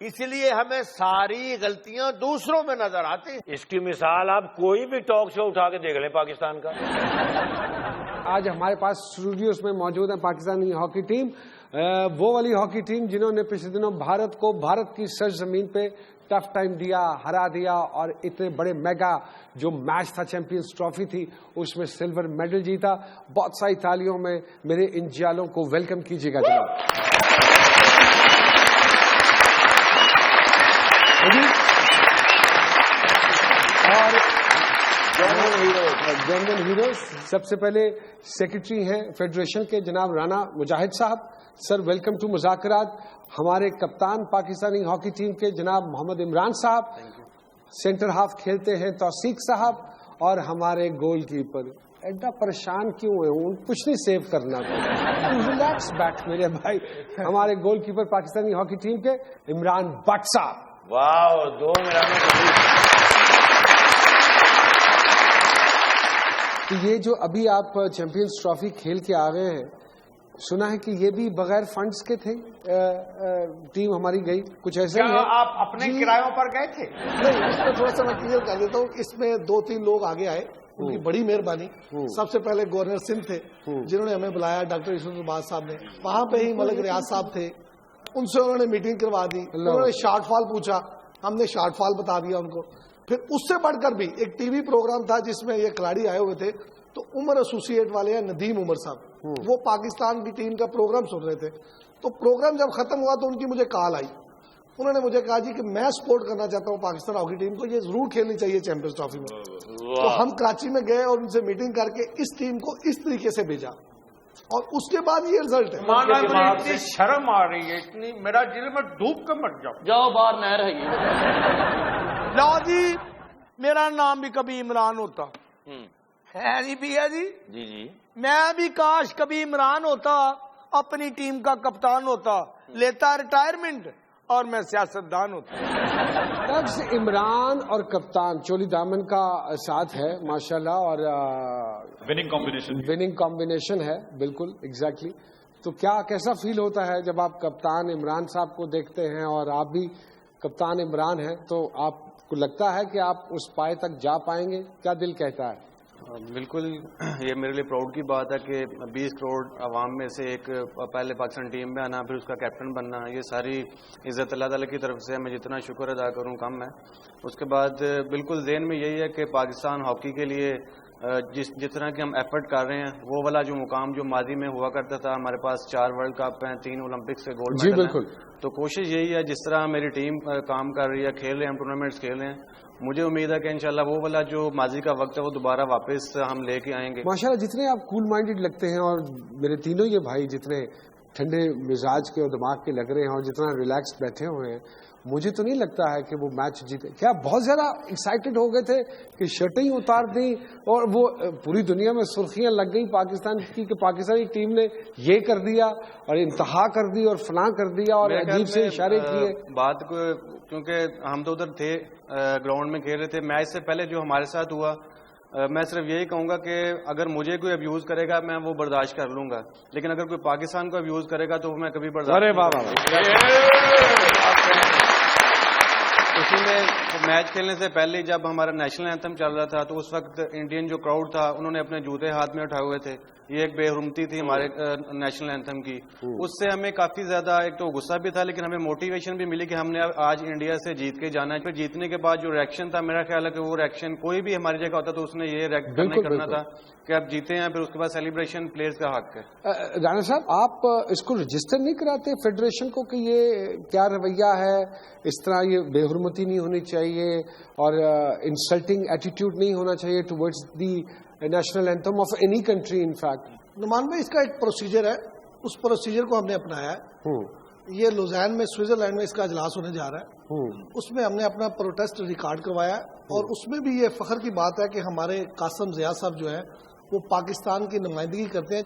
اس لیے ہمیں ساری غلطیاں دوسروں میں نظر آتی. اس کی مثال آپ کوئی بھی ٹاک شو اٹھا کے دیکھ لیں پاکستان کا. آج ہمارے پاس اسٹوڈیوز میں موجود ہے پاکستانی ہاکی ٹیم، وہ والی ہاکی ٹیم جنہوں نے پچھلے دنوں بھارت کو بھارت کی سرزمین پہ ٹف ٹائم دیا، ہرا دیا، اور اتنے بڑے میگا جو میچ تھا چیمپئنز ٹرافی تھی اس میں سلور میڈل جیتا. بہت ساری تالیوں میں میرے ان جیالوں کو ویلکم کیجیے گا جناب. اور جنرل ہیروز سب سے پہلے سیکرٹری ہیں فیڈریشن کے جناب رانا مجاہد صاحب. سر ویلکم ٹو مذاکرات. ہمارے کپتان پاکستانی ہاکی ٹیم کے جناب محمد عمران صاحب. سینٹر ہاف کھیلتے ہیں توثیق صاحب. اور ہمارے گول کیپر ایڈا پریشان کیوں ہے، کچھ نہیں سیو کرنا، ریلیکس بیٹھ میرے بھائی. ہمارے goal keeper Pakistani hockey team کے عمران بٹ صاحب. واو، دو تو یہ جو ابھی آپ چیمپئنز ٹرافی کھیل کے آ گئے ہیں، سنا ہے کہ یہ بھی بغیر فنڈز کے تھے ٹیم ہماری گئی، کچھ ایسا ہی ہے؟ آپ اپنے کرایوں پر گئے تھے؟ نہیں، اس میں تھوڑا سا میں کلیئر کر دیتا ہوں. اس میں 2-3 لوگ آگے آئے، ان کی بڑی مہربانی. سب سے پہلے گورنر سندھ تھے جنہوں نے ہمیں بلایا، ڈاکٹر یوسف الباز صاحب نے. وہاں پہ ہی ملک ریاض صاحب تھے، ان سے انہوں نے میٹنگ کروا دی. انہوں نے شارٹ فال پوچھا، ہم نے شارٹ فال بتا دیا ان کو. پھر اس سے بڑھ کر بھی ایک ٹی وی پروگرام تھا جس میں یہ کھلاڑی آئے ہوئے تھے. تو عمر ایسوسیٹ والے ہیں ندیم عمر صاحب، وہ پاکستان کی ٹیم کا پروگرام سن رہے تھے. تو پروگرام جب ختم ہوا تو ان کی مجھے کال آئی. انہوں نے مجھے کہا جی کہ میں سپورٹ کرنا چاہتا ہوں پاکستان ہاکی ٹیم کو، یہ ضرور کھیلنی چاہیے چیمپئنز ٹرافی میں. تو ہم کراچی میں گئے اور ان سے میٹنگ کر کے اس ٹیم کو اس طریقے سے بھیجا، اور اس کے بعد یہ رزلٹ ہے. اتنی شرم آ رہی ہے، اتنی میرا دل میں ڈوب کے مر جاؤ. جاؤ باہر نہر ہے. لاؤ جی، میرا نام بھی کبھی عمران ہوتا ہے نہیں پیا جی. جی جی، میں بھی کاش کبھی عمران ہوتا، اپنی ٹیم کا کپتان ہوتا، لیتا ریٹائرمنٹ اور میں سیاستدان ہوتا. لفظ عمران اور کپتان چولی دامن کا ساتھ ہے ماشاءاللہ، اور وننگ کمبینیشن ہے بالکل ایگزیکٹلی. تو کیا کیسا فیل ہوتا ہے جب آپ کپتان عمران صاحب کو دیکھتے ہیں، اور آپ بھی کپتان عمران ہیں، تو آپ کو لگتا ہے کہ آپ اس پائے تک جا پائیں گے؟ کیا دل کہتا ہے؟ بالکل، یہ میرے لیے پراؤڈ کی بات ہے کہ 20 کروڑ عوام میں سے ایک پہلے پاکستان ٹیم میں آنا، پھر اس کا کیپٹن بننا، یہ ساری عزت اللہ تعالیٰ کی طرف سے. میں جتنا شکر ادا کروں کم ہے. اس کے بعد بالکل ذہن میں یہی ہے کہ پاکستان ہاکی کے لیے جتنا کہ ہم ایفرٹ کر رہے ہیں، وہ والا جو مقام جو ماضی میں ہوا کرتا تھا، ہمارے پاس 4 ورلڈ کپ ہیں، 3 اولمپکس کے گولڈ میڈل ہیں. تو کوشش یہی ہے، جس طرح میری ٹیم کام کر رہی ہے، کھیل رہے ہیں، ہم ٹورنامنٹس کھیل رہے ہیں، مجھے امید ہے کہ انشاءاللہ وہ والا جو ماضی کا وقت ہے وہ دوبارہ واپس ہم لے کے آئیں گے. ماشاءاللہ جتنے آپ کول مائنڈڈ لگتے ہیں، اور میرے تینوں یہ بھائی جتنے ٹھنڈے مزاج کے اور دماغ کے لگ رہے ہیں، اور جتنا ریلیکس بیٹھے ہوئے ہیں، مجھے تو نہیں لگتا ہے کہ وہ میچ جیتے. کیا بہت زیادہ ایکسائٹڈ ہو گئے تھے کہ شرٹیں ہی اتار دیں، اور وہ پوری دنیا میں سرخیاں لگ گئی پاکستان کی کہ پاکستانی ٹیم نے یہ کر دیا اور انتہا کر دی اور فلاں کر دیا اور عجیب سے اشارے کیے؟ بات کو کیونکہ ہم تو ادھر تھے، گراؤنڈ میں کھیل رہے تھے. میچ سے پہلے جو ہمارے ساتھ ہوا، میں صرف یہی کہوں گا کہ اگر مجھے کوئی ابیوز کرے گا میں وہ برداشت کر لوں گا، لیکن اگر کوئی پاکستان کو ابیوز کرے گا تو میں کبھی برداشت نہیں کروں گا. اسی میں میچ کھیلنے سے پہلے جب ہمارا نیشنل اینتھم چل رہا تھا تو اس وقت انڈین جو کراؤڈ تھا انہوں نے اپنے جوتے ہاتھ میں اٹھائے ہوئے تھے. یہ ایک بے حرمتی تھی ہمارے نیشنل اینتھم کی. اس سے ہمیں کافی زیادہ ایک تو غصہ بھی تھا، لیکن ہمیں موٹیویشن بھی ملی کہ ہم نے آج انڈیا سے جیت کے جانا ہے. پھر جیتنے کے بعد جو ریئیکشن تھا، میرا خیال ہے کہ وہ ریئیکشن کوئی بھی ہماری جگہ ہوتا تو اس نے یہ ریئیکٹ نہیں کرنا تھا کہ آپ جیتے ہیں. پھر اس کے بعد سیلیبریشن پلیئرز کا حق ہے. رانا صاحب، آپ اس کو رجسٹر نہیں کراتے فیڈریشن کو کہ یہ کیا رویہ ہے، اس طرح یہ بے حرمتی نہیں ہونی چاہیے اور انسلٹنگ ایٹیٹیوڈ نہیں ہونا چاہیے towards the national anthem of any country? In fact نمان میں اس کا ایک پروسیجر ہے، اس پروسیجر کو ہم نے اپنایا ہے. یہ لوزین میں سوئٹزرلینڈ میں اس کا اجلاس ہونے جا رہا ہے. اس میں ہم نے اپنا پروٹیسٹ ریکارڈ کروایا، اور اس میں بھی یہ فخر کی بات ہے کہ ہمارے قاسم ضیاء صاحب جو ہے وہ پاکستان کی نمائندگی کرتے ہیں.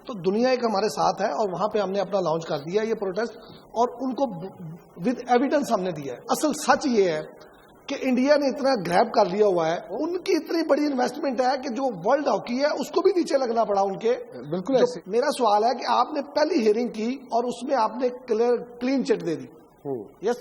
تو دنیا ایک ہمارے ساتھ ہے، اور وہاں پہ ہم نے اپنا لانچ کر دیا یہ پروٹیسٹ، اور ان کو ود ایویڈنس ہم نے دیا ہے. اصل سچ یہ ہے کہ انڈیا نے اتنا گریب کر لیا ہوا ہے، ان کی اتنی بڑی انویسٹمنٹ ہے کہ جو ورلڈ ہاکی ہے اس کو بھی نیچے لگنا پڑا ان کے. بالکل ایسے. میرا سوال ہے کہ آپ نے پہلی ہیئرنگ کی اور اس میں آپ نے کلین چٹ دے دی. یس،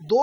2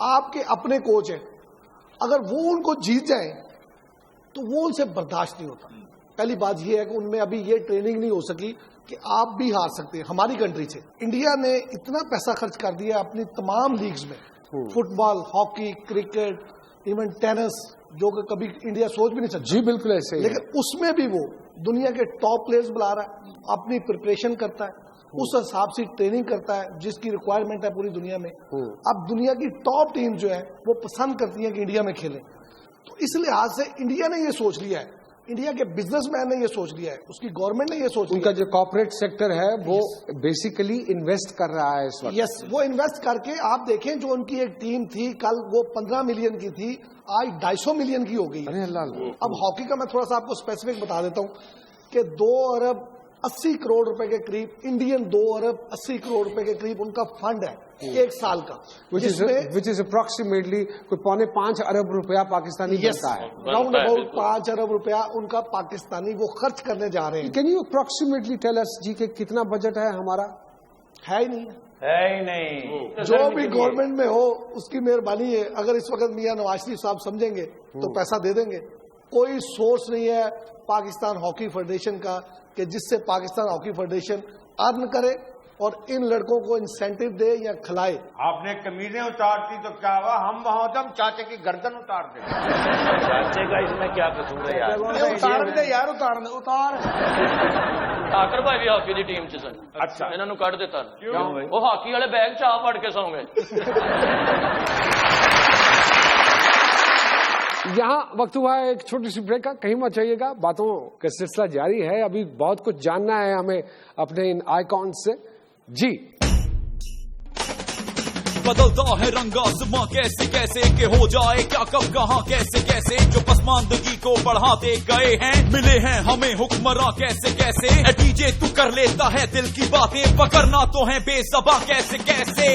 آپ کے اپنے کوچ ہیں, اگر وہ ان کو جیت جائیں تو وہ ان سے برداشت نہیں ہوتا. پہلی بات یہ ہے کہ ان میں ابھی یہ ٹریننگ نہیں ہو سکی کہ آپ بھی ہار سکتے ہیں. ہماری کنٹری سے انڈیا نے اتنا پیسہ خرچ کر دیا اپنی تمام لیگز میں, فٹ بال, ہاکی, کرکٹ, ایون ٹینس, جو کہ کبھی انڈیا سوچ بھی نہیں سکتا. جی بالکل ایسے, لیکن اس میں بھی وہ دنیا کے ٹاپ پلیئرز بلا رہا ہے, اپنی پریپریشن کرتا ہے, اس حساب سے ٹریننگ کرتا ہے جس کی ریکوائرمنٹ ہے پوری دنیا میں. اب دنیا کی ٹاپ ٹیم جو ہے وہ پسند کرتی ہے کہ انڈیا میں کھیلیں. تو اس لحاظ سے انڈیا نے یہ سوچ لیا ہے, انڈیا کے بزنس مین نے یہ سوچ لیا ہے, اس کی گورنمنٹ نے یہ سوچ لیا, ان کا جو کارپوریٹ سیکٹر ہے وہ بیسیکلی انویسٹ کر رہا ہے اس وقت. یس, وہ انویسٹ کر کے آپ دیکھیں جو ان کی ایک ٹیم تھی کل وہ 15 ملین کی تھی, آج 250 ملین کی ہو گئی. اب ہاکی کا میں تھوڑا سا آپ کو اسپیسیفک بتا دیتا ہوں کہ 2 ارب 80 کروڑ روپے کے قریب, انڈین 2 ارب 80 کروڑ روپے کے قریب ان کا فنڈ ہے ایک سال کا, وچ از اپروکسیمیٹلی کوئی 4.5 ارب روپیہ پاکستانی بنتا ہے. راؤنڈ اباؤٹ 5 ارب روپیہ ان کا پاکستانی وہ خرچ کرنے جا رہے ہیں. Can you approximately tell us جی کہ کتنا بجٹ ہے ہمارا؟ ہے ہی نہیں, ہے ہی نہیں. جو بھی گورنمنٹ میں ہو اس کی مہربانی ہے. اگر اس وقت میاں نواز شریف صاحب سمجھیں گے تو پیسہ دے دیں گے. کوئی سورس نہیں ہے پاکستان ہاکی فیڈریشن کا کہ جس سے پاکستان ہاکی فیڈریشن ارن کرے اور ان لڑکوں کو انسینٹیو دے یا کھلائے. آپ نے قمیضیں اتار دی تو کیا ہوا, ہم وہاں ہوتے ہم چاچے کی گردن اتار دیں. چاچے کا اس میں کیا قصور ہے یار؟ اتار دے یار, اتار. ٹھاکر بھائی بھی ہاکی دی ٹیم چ سن. اچھا, انہوں نے کٹ دیتا, وہ ہاکی والے بیگ چ آپ پڑ کے سو گئے. یہاں وقت ہوا ہے ایک چھوٹی سی بریک کا, کہیں مت جائیے گا, باتوں کا سلسلہ جاری ہے. ابھی بہت کچھ جاننا ہے ہمیں اپنے ان آئیکن سے. جی بدلتا ہے رنگ آسماں کیسے کیسے کہ ہو جائے کیا کب کہاں کیسے کیسے, جو پسماندگی کو بڑھاتے گئے ہیں ملے ہیں ہمیں حکمراں کیسے کیسے. ڈی جے تو کر لیتا ہے دل کی باتیں, پکڑنا تو ہے بے زباں کیسے کیسے.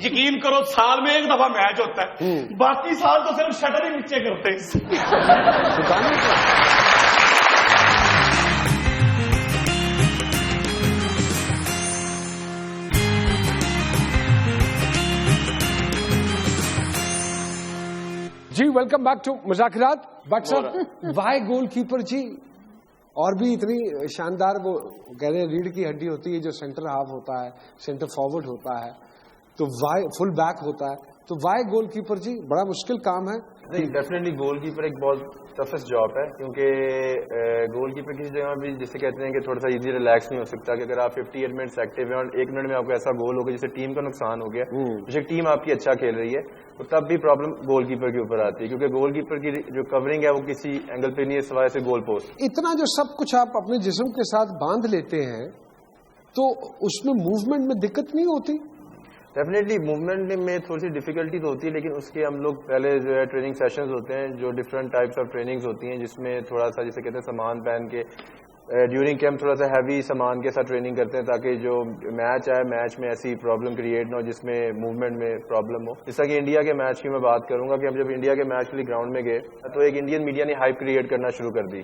یقین کرو سال میں ایک دفعہ میچ ہوتا ہے, باقی سال تو صرف شٹر ہی نیچے کرتے ہیں. جی ویلکم بیک ٹو مذاکرات. But sir why goalkeeper جی, اور بھی اتنی شاندار وہ کہہ رہے ہیں ریڑھ کی ہڈی ہوتی ہے جو سینٹر ہاف ہوتا ہے, سینٹر فارورڈ ہوتا ہے, تو وائی فل بیک ہوتا ہے, تو وائی گول کیپر جی بڑا مشکل کام ہے. نہیں ڈیفینیٹلی گول کیپر ایک بہت ٹفسٹ جاب ہے, کیونکہ گول کیپر کسی جگہ بھی جسے کہتے ہیں کہ تھوڑا سا ایزی ریلیکس نہیں ہو سکتا, کہ اگر آپ 58 منٹس ایکٹیو ہیں اور 1 منٹ میں آپ کو ایسا گول ہو گیا جسے ٹیم کا نقصان ہو گیا, جیسے ٹیم آپ کی اچھا کھیل رہی ہے, تو تب بھی پرابلم گول کیپر کے اوپر آتی ہے, کیونکہ گول کیپر کی جو کورنگ ہے وہ کسی اینگل پہ نہیں ہے سوائے سے گول پوسٹ. اتنا جو سب کچھ آپ اپنے جسم کے ساتھ باندھ لیتے ہیں تو اس میں موومنٹ میں دقت نہیں ہوتی؟ ڈیفینیٹلی موومنٹ میں تھوڑی سی ڈیفیکلٹی تو ہوتی ہے, لیکن اس کے ہم لوگ پہلے جو ہے ٹریننگ سیشنز ہوتے ہیں جو ڈفرینٹ ٹائپس آف ٹریننگز ہوتی ہیں, جس میں تھوڑا سا جسے کہتے ہیں سامان پہن کے ڈیورنگ کیمپ تھوڑا سا ہیوی سامان کے ساتھ ٹریننگ کرتے ہیں, تاکہ جو میچ آئے میچ میں ایسی پرابلم کریٹ نہ ہو جس میں موومنٹ میں پرابلم ہو. جس طرح کہ انڈیا کے میچ کی میں بات کروں گا کہ ہم جب انڈیا کے میچ کے لیے گراؤنڈ میں گئے تو ایک انڈین میڈیا نے ہائپ کریٹ کرنا شروع کر دی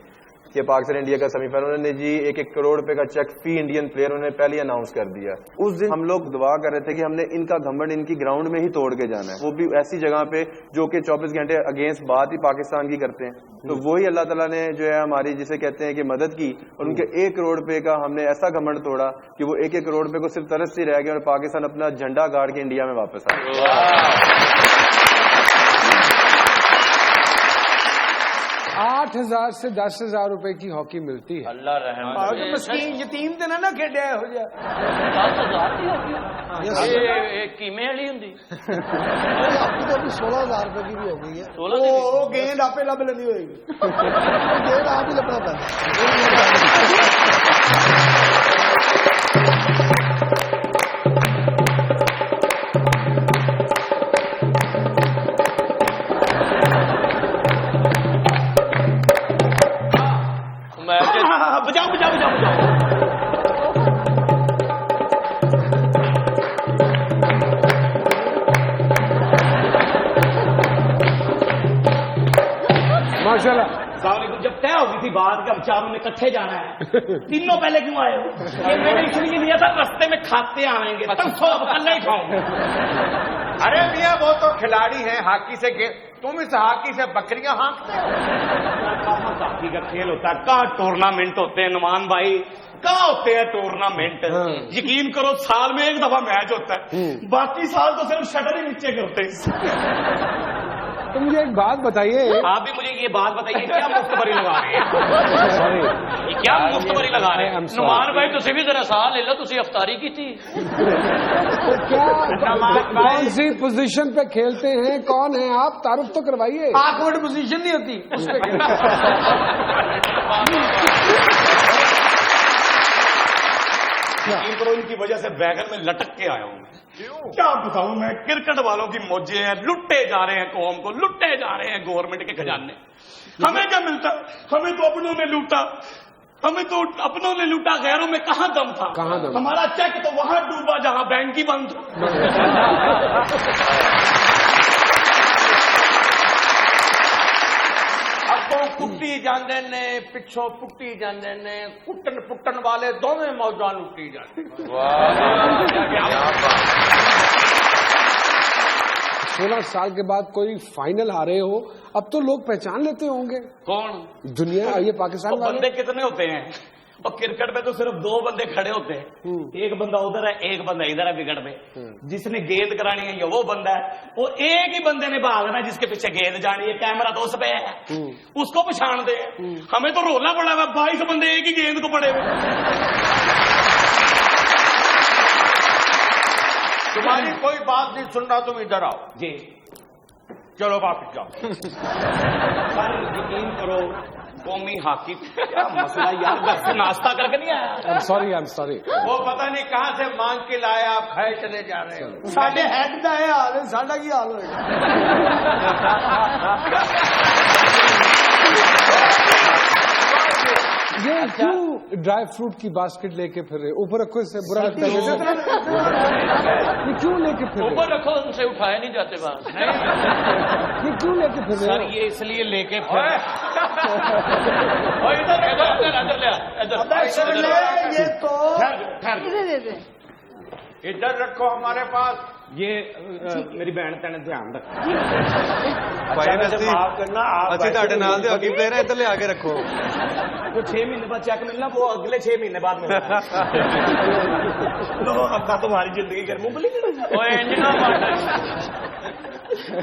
کہ پاکستان انڈیا کا سیمی فائنل, انہوں نے جی 1 کروڑ روپے کا چیک فی انڈین پلیئر انہوں نے پہلے ہی اناؤنس کر دیا. اس دن ہم لوگ دعا کر رہے تھے کہ ہم نے ان کا گھمنڈ ان کی گراؤنڈ میں ہی توڑ کے جانا ہے, وہ بھی ایسی جگہ پہ جو کہ 24 گھنٹے اگینسٹ بات ہی پاکستان کی کرتے ہیں. تو وہی اللہ تعالیٰ نے جو ہے ہماری جسے کہتے ہیں کہ مدد کی, اور ان کے 1 کروڑ روپے کا ہم نے ایسا گھمنڈ توڑا کہ وہ 1 کروڑ روپے کو صرف ترس ہی رہ گئے اور پاکستان اپنا جھنڈا گاڑ کے انڈیا میں واپس آ گیا. 8,000 سے 10,000 روپے کی ہاکی ملتی ہے. اللہ رحم. مسکین یتیم تے نہ کھیڈیا ہو جا 10,000 کی ہاکی یہ کیمے والی ہوندی, آپ تو 16,000 روپے کی بھی ہو گئی ہے. وہ گیند آپ لب لینی ہوئے گی, گیند آپ ہی لبنا پڑتا. بجاؤ بجاؤ بجاؤ بجاؤ. ماشاء اللہ. جب طے ہو گئی تھی بات کہ اب چاروں نے کٹھے جانا ہے, تینوں پہلے کیوں آئے ہو؟ یہ میں نے اس لیے لیا تھا رستے میں کھاتے آئیں گے, تم سو اب کل نہیں کھاؤ. ارے میاں وہ تو کھلاڑی ہیں ہاکی سے تم اس ہاکی سے بکریاں ہانکتے ہو. ہاکی کا کھیل ہوتا ہے, کہاں ٹورنامنٹ ہوتے ہیں نعمان بھائی, کہاں ہوتے ہیں ٹورنامنٹ. یقین کرو سال میں ایک دفعہ میچ ہوتا ہے, باقی سال تو صرف شٹر ہی نیچے کرتے ہیں. تو مجھے ایک بات بتائیے, آپ بھی مجھے یہ بات بتائیے, کیا مفت بری لگا رہے ہیں؟ یہ کیا مفت بری لگا رہے ہیں؟ نعمان بھائی تسی بھی ذرا سال لے لو, تسی افطاری کی تھی. کیا کون سی پوزیشن پہ کھیلتے ہیں, کون ہیں آپ, تعارف تو کروائیے. آکورڈ پوزیشن نہیں ہوتی اس پہ. یقین کرو ان کی وجہ سے بیگن میں لٹک کے آیا ہوں. کیا بتاؤں میں, کرکٹ والوں کی موجیں ہیں, لٹے جا رہے ہیں قوم کو, لٹے جا رہے ہیں گورنمنٹ کے خزانے. ہمیں کیا ملتا, ہمیں تو اپنوں نے لوٹا, ہمیں تو اپنوں نے لوٹا, غیروں میں کہاں دم تھا. ہمارا چیک تو وہاں ڈوبا جہاں بینک ہی بند تھا. کٹی جاندے نے پچھوں پٹی جاندے نے, کٹن پٹن والے دونوں موجاں لٹی جاندے. 16 سال کے بعد کوئی فائنل آ رہے ہو, اب تو لوگ پہچان لیتے ہوں گے. کون دنیا, یہ پاکستان والے بندے کتنے ہوتے ہیں, اور کرکٹ میں تو صرف 2 بندے کھڑے ہوتے ہیں, ایک بندہ ادھر ہے ایک بندہ ادھر ہے وکٹ پہ. جس نے گیند کرانی ہے یہ وہ بندہ ہے, اور ایک ہی بندے نے بھاگنا ہے جس کے پیچھے گیند جانی ہے, کیمرہ تو اس پہ ہے, اس کو پچھاڑ دے. ہمیں تو رولا پڑا ہوا, 22 بندے ایک ہی گیند کو پڑے ہوئے. تمہاری کوئی بات نہیں سن رہا, تم ادھر آؤ. جی چلو واپس جاؤ. یقین کرو قومی ہاکی کیا مسئلہ یار, گھر سے ناشتہ کر کے نہیں آیا. سوری. وہ پتہ نہیں کہاں سے مانگ کے لایا, آپ کھائے چلے جا رہے ہو. ساڈے ہیڈ کا یہ حال ہے, ساڈا کی حال ہوئے گا. یہ کیوں ڈرائی فروٹ کی باسکٹ لے کے پھر رہے, اوپر رکھو, اس سے برا لگتا ہے. یہ کیوں لے کے پھر اوپر رکھو, ان سے اٹھائے نہیں جاتے باہر. یہ کیوں لے کے پھر سر رہے؟ یہ اس لیے لے کے پھر ادھر رکھو ہمارے پاس. یہ میری بہن تین دھیان رکھ. ہاکی پلیئر ہے, ادھر لے آگے رکھو. جو 6 مہینے بعد چیک ملنا وہ اگلے 6 مہینے بعد ملنا. اب تمہاری زندگی کر مونگ پھلی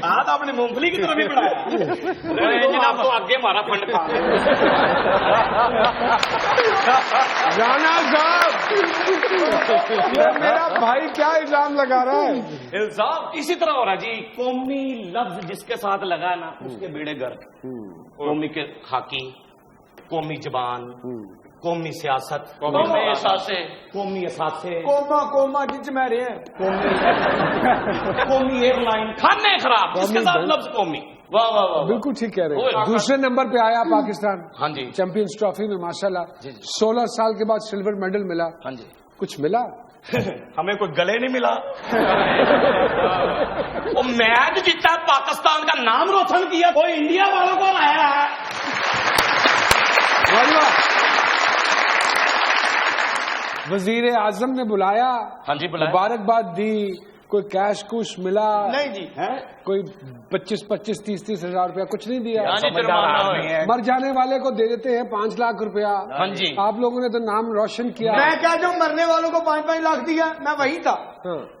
آپ نے مونگ پھلی کی طرح نہیں بڑھایا. آپ تو آگے ہمارا فنڈ تھا. رانا صاحب, میرا بھائی کیا الزام لگا رہا ہے؟ الزام اسی طرح ہو رہا جی. قومی لفظ جس کے ساتھ لگا نا اس کے بیڑے گر. قومی کے ہاکی, قومی زبان, قومی سیاست, قومی احساسے, قومی اثاثے, کوما جس میں رہے ہیں, قومی ایئر لائن, کھانے خراب, اس کے ساتھ لفظ قومی. واہ واہ واہ, بالکل ٹھیک کہہ رہے ہیں. دوسرے نمبر پہ آیا پاکستان. ہاں جی, چیمپئنز ٹرافی میں ماشاءاللہ 16 سال کے بعد سلور میڈل ملا. ہاں جی. کچھ ملا؟ ہمیں کوئی گلے نہیں ملا. وہ میچ جیتا, پاکستان کا نام روشن کیا, کوئی انڈیا والوں کو لایا ہے. وزیر اعظم نے بلایا, ہاں جی بلایا, مبارکباد دی, کوئی کیش کچھ ملا؟ نہیں جی. کوئی 25-25 30-30 ہزار روپیہ کچھ نہیں دیا. مر جانے والے کو دے دیتے ہیں 5 لاکھ روپیہ. ہاں جی. آپ لوگوں نے تو نام روشن کیا. میں کیا جو مرنے والوں کو 5-5 لاکھ دیا, میں وہی تھا.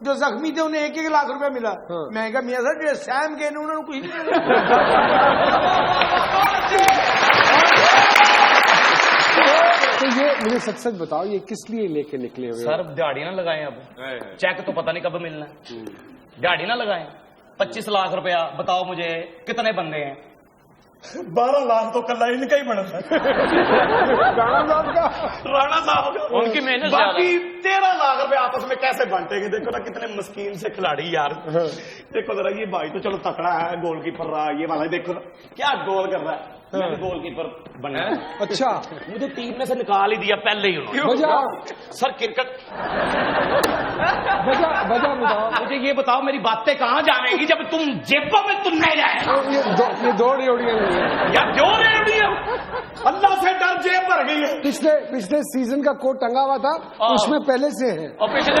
جو زخمی تھے انہیں 1-1 لاکھ روپیہ ملا. میں کہا میاں صاحب جو سیم کے انہوں نے کچھ نہیں. تو یہ مجھے سچ سچ بتاؤ, یہ کس لیے لے کے نکلے ہوئے؟ سر دہاڑی نہ لگائیں, اب چیک تو پتہ نہیں کب ملنا ہے. دہاڑی نہ لگائیں. 25 لاکھ روپیہ بتاؤ مجھے کتنے بندے ہیں؟ 12 لاکھ تو کل ان کا ہی بنا تھا. رانا صاحب ان کی محنت باقی 13 لاکھ روپے آپس میں کیسے بانٹیں گے؟ دیکھو نا کتنے مسکین سے کھلاڑی یار. دیکھو ذرا, یہ بھائی تو چلو تکڑا ہے, گول کیپر رہا, یہ والا دیکھو نا کیا گول کر رہا ہے. میں گول کیپر بنا. اچھا, مجھے ٹیم میں سے نکال ہی دیا پہلے ہی انہوں نے. سر کرکٹ وجہ بتاؤ. مجھے یہ بتاؤ میری باتیں کہاں جانے گی جب تم جیبوں میں تم نہیں جائے. یہ 2 ریوڑیاں یا جو ریوڑی ہے, اللہ سے ڈر جیب بھر گئی ہے. پچھلے سیزن کا کوٹ ٹنگا ہوا تھا, اس میں پہلے سے ہے. اور پچھلے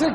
6?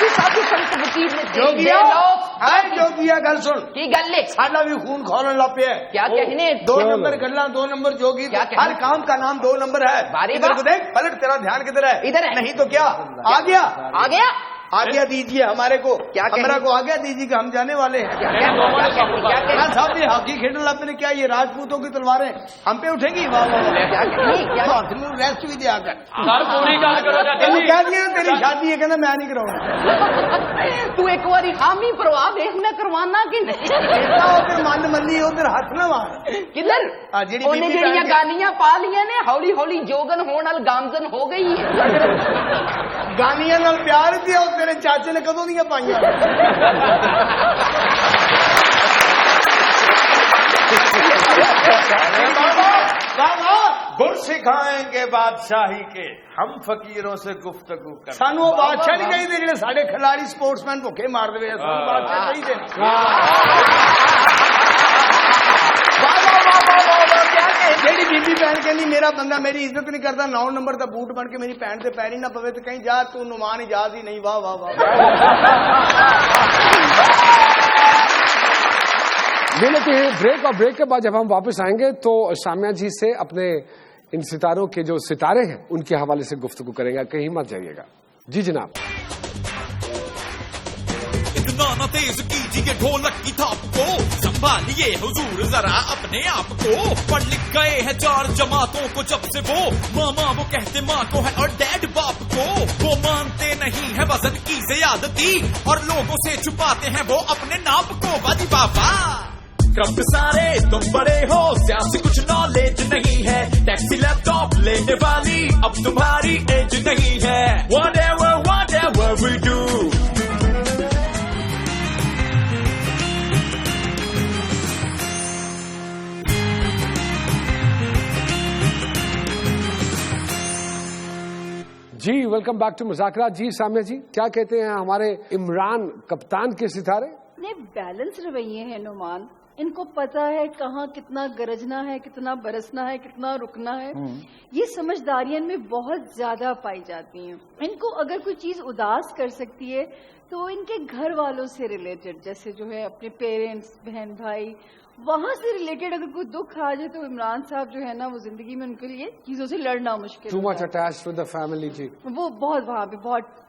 جی ساتھی سنت وکیل نے جو کیا گل سن کی گل ہے ساڈا بھی خون کھولن لگ پیا کیا کہنے 2 نمبر گلا 2 نمبر جوگی ہر کام کا نام 2 نمبر ہے ادھر کو دیکھ پلٹ تیرا دھیان کدھر ہے ادھر ہے نہیں تو کیا آ گیا دیجیے ہمارے کو ہمارا کو آ گیا دیجیے کہ ہم جانے والے ہیں صاحب یہ ہاکی کھیلنے لگتے ہیں کیا یہ راجپوتوں کی تلواریں ہم پہ اٹھیں گی ریسٹ بھی دیا کر کہہ دیا تیری شادی ہے کہنا میں نہیں کراؤں تو ایک باری حامی پروا دیکھ میں کروانا کہ نہیں ادھر من منی ادھر ہاتھ نہ مار کدھر انہیں جڑیاں گانیاں پا لیاں نے ہولی ہولی جوگن ہون نال گامزن ہو گئی ہے گانیاں نال پیار دیا تیرے چاچے نے کدوں دیا پائیاں گر سکھائیں گے بادشاہی کے ہم فقیروں سے گفتگو کر سانو وہ بادشاہ نہیں چاہیے جڑے سارے کھلاڑی سپورٹس مین بھوکے مار دے بادشاہ چاہیے جیڑی بی بی بہن کہ میرا بندہ میری عزت نہیں کرتا 9 نمبر کا بوٹ بن کے میری بہن سے پیر ہی نہ پوے تو کہیں جا تو نمان اجاز ہی نہیں واہ واہ واہ لے لیتے ہیں بریک اور بریک کے بعد جب ہم واپس آئیں گے تو سامیہ جی سے اپنے ان ستاروں کے جو ستارے ہیں ان کے حوالے سے گفتگو کریں گا کہیں مت جائیے گا جی جناب اتنا تیز کیجیے ڈھولک کی تھاپ کو سنبھالیے حضور ذرا اپنے آپ کو پڑھ لکھ گئے ہیں 4 جماعتوں کو جب سے وہ ماما وہ کہتے ماں کو ہے اور ڈیڈ باپ کو وہ مانتے نہیں ہے وزن کی زیادتی اور لوگوں سے چھپاتے ہیں وہ اپنے ناپ کو بدی بابا کب سارے تم بڑے ہو سیاسی کچھ نالج نہیں ہے ٹیکسی لیپ ٹاپ لینے والی اب تمہاری ایج نہیں ہے whatever we do جی ویلکم بیک ٹو مذاکرات جی سامیہ جی کیا کہتے ہیں ہمارے عمران کپتان کے ستارے بیلنس رویے ہیں نعمان ان کو پتا ہے کہاں کتنا گرجنا ہے کتنا برسنا ہے کتنا رکنا ہے یہ سمجھداریاں میں بہت زیادہ پائی جاتی ہیں ان کو اگر کوئی چیز اداس کر سکتی ہے تو ان کے گھر والوں سے ریلیٹڈ جیسے جو ہے اپنے پیرنٹس بہن بھائی وہاں سے ریلیٹڈ اگر کوئی دکھ آ جائے تو عمران صاحب جو ہے نا وہ زندگی میں ان کے لیے چیزوں سے لڑنا مشکل too much attached with the family جی وہ بہت وہاں پہ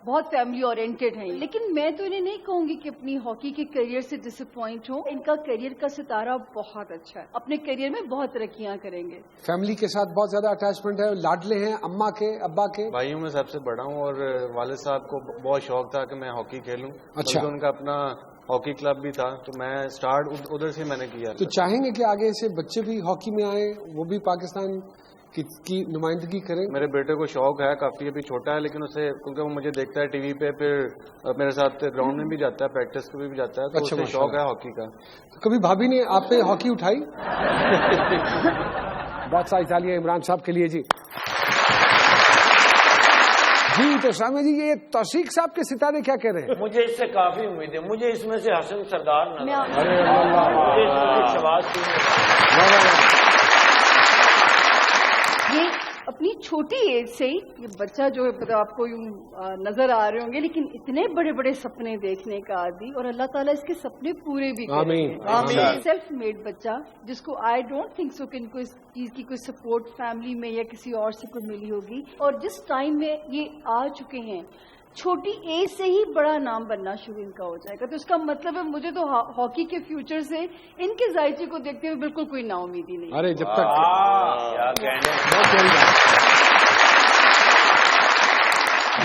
بہت فیملی اورینٹڈ ہیں لیکن میں تو انہیں نہیں کہوں گی کہ اپنی ہاکی کے کیریئر سے ڈس اپوائنٹ ہوں ان کا کیریئر کا ستارہ بہت اچھا ہے اپنے کیریئر میں بہت ترقیاں کریں گے فیملی کے ساتھ بہت زیادہ اٹیچمنٹ ہے لاڈلے ہیں اماں کے ابا کے بھائیوں میں سب سے بڑا ہوں اور والد صاحب کو بہت شوق تھا کہ میں ہاکی کھیلوں اچھا ان کا اپنا ہاکی کلب بھی تھا تو میں سٹارٹ ادھر سے میں نے کیا تو چاہیں گے کہ آگے سے بچے بھی ہاکی میں آئیں وہ بھی پاکستان کی نمائندگی کریں میرے بیٹے کو شوق ہے کافی ابھی چھوٹا ہے لیکن اسے کیونکہ وہ مجھے دیکھتا ہے ٹی وی پہ پھر میرے ساتھ گراؤنڈ میں بھی جاتا ہے پریکٹس پہ بھی جاتا ہے تو اسے شوق ہے ہاکی کا کبھی بھابھی نے آپ پہ ہاکی اٹھائی بہت ساری تالیاں عمران صاحب کے لیے جی جی تو سامیہ جی یہ توثیق صاحب کے ستارے کیا کہہ رہے ہیں مجھے اس سے کافی امید ہے مجھے اس میں سے حسن سردار یہ اپنی چھوٹی ایج سے ہی یہ بچہ جو ہے آپ کو یوں نظر آ رہے ہوں گے لیکن اتنے بڑے بڑے سپنے دیکھنے کا عادی اور اللہ تعالیٰ اس کے سپنے پورے بھی کریں سیلف میڈ بچہ جس کو آئی ڈونٹ تھنک سو کہ ان کو اس چیز کی کوئی سپورٹ فیملی میں یا کسی اور سے کوئی ملی ہوگی اور جس ٹائم میں یہ آ چکے ہیں چھوٹی ایج سے ہی بڑا نام بننا شروع ان کا ہو جائے گا تو اس کا مطلب ہے مجھے تو ہاکی کے فیوچر سے ان کے ذائچے کو دیکھتے ہوئے بالکل کوئی نا امیدی نہیں ارے جب تک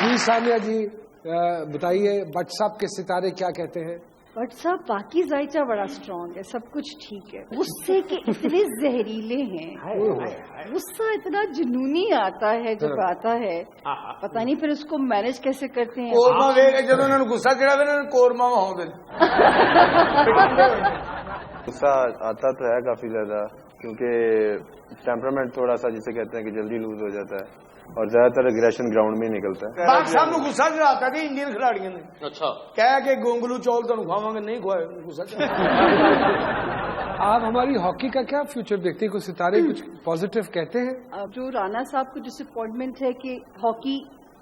جی سامیہ جی بتائیے بٹ صاحب کے ستارے کیا کہتے ہیں بٹ صاحب باقی ذائچہ بڑا اسٹرانگ ہے سب کچھ ٹھیک ہے غصے کے اتنے زہریلے ہیں غصہ اتنا جنونی آتا ہے جب آتا ہے پتہ نہیں پھر اس کو مینج کیسے کرتے ہیں جب انہوں نے غصہ چڑھا قورمہ غصہ آتا تو ہے کافی زیادہ کیونکہ ٹیمپرامنٹ تھوڑا سا جسے کہتے ہیں کہ جلدی لوز ہو جاتا ہے اور زیادہ تر اگریشن گراؤنڈ میں ہی نکلتا ہے صاحب کو غصہ چڑھاتا کہ انڈین کھلاڑیوں نے اچھا کہہ کہ گونگلو چول تو کھاواں گے نہیں کھوائے غصہ آپ ہماری ہاکی کا کیا فیوچر دیکھتے ہیں کوئی ستارے کچھ پازیٹیو کہتے ہیں جو رانا صاحب کو ڈس اپوائنٹمنٹ ہے کہ hockey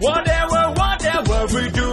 whatever we do,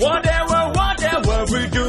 whatever we do,